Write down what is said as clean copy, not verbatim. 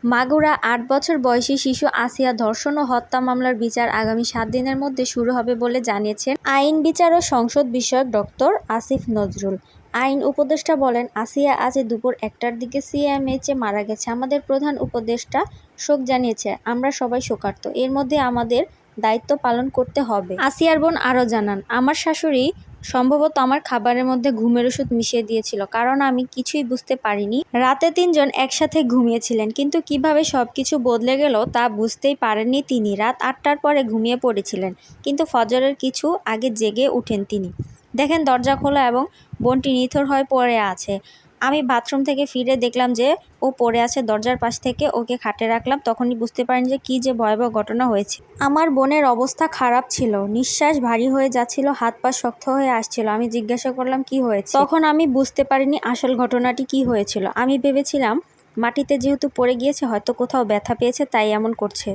মাগুরা ৮ বছর বয়সী শিশু আসিয়া ধর্ষণ ও হত্যা মামলার বিচার আগামী ৭ দিনের মধ্যে শুরু হবে বলে জানিয়েছেন আইন বিচার ও সংসদ বিষয়ক ডক্টর আসিফ নজরুল। আইন উপদেষ্টা বলেন, আসিয়া আজ দুপুর ১টার দিকে সিএমএইচে মারা গেছে। আমাদের প্রধান উপদেষ্টা শোক জানিয়েছে। আমরা সবাই শোকার্ত। এর মধ্যে আমাদের দায়িত্ব পালন করতে হবে। আসিয়ার বোন আরও জানান, আমার শাশুড়ি সম্ভবত আমার খাবারের মধ্যে ঘুমের ওষুধ মিশিয়ে দিয়েছিল, কারণ আমি কিছুই বুঝতে পারিনি। রাতে ৩ জন একসাথে ঘুমিয়েছিলেন, কিন্তু কিভাবে সবকিছু বদলে গেল তা বুঝতেই পারেননি তিনি। রাত ৮টার পরে ঘুমিয়ে পড়েছিলেন, কিন্তু ফজরের কিছু আগে জেগে উঠেন তিনি। দেখেন দরজা খোলা এবং বোনটি নিথর হয়ে পড়ে আছে। আমি বাথরুম থেকে ফিরে দেখলাম যে ও পড়ে আছে দরজার পাশ থেকে। ওকে খাটে রাখলাম। তখনই বুঝতে পারেন যে কী যে ভয়াবহ ঘটনা হয়েছে। আমার বোনের অবস্থা খারাপ ছিল, নিঃশ্বাস ভারী হয়ে যাচ্ছিল, হাত পা শক্ত হয়ে আসছিল। আমি জিজ্ঞাসা করলাম কি হয়েছে। তখন আমি বুঝতে পারিনি আসল ঘটনাটি কি হয়েছিল। আমি ভেবেছিলাম মাটিতে যেহেতু পড়ে গিয়েছে, হয়তো কোথাও ব্যথা পেয়েছে, তাই এমন করছে।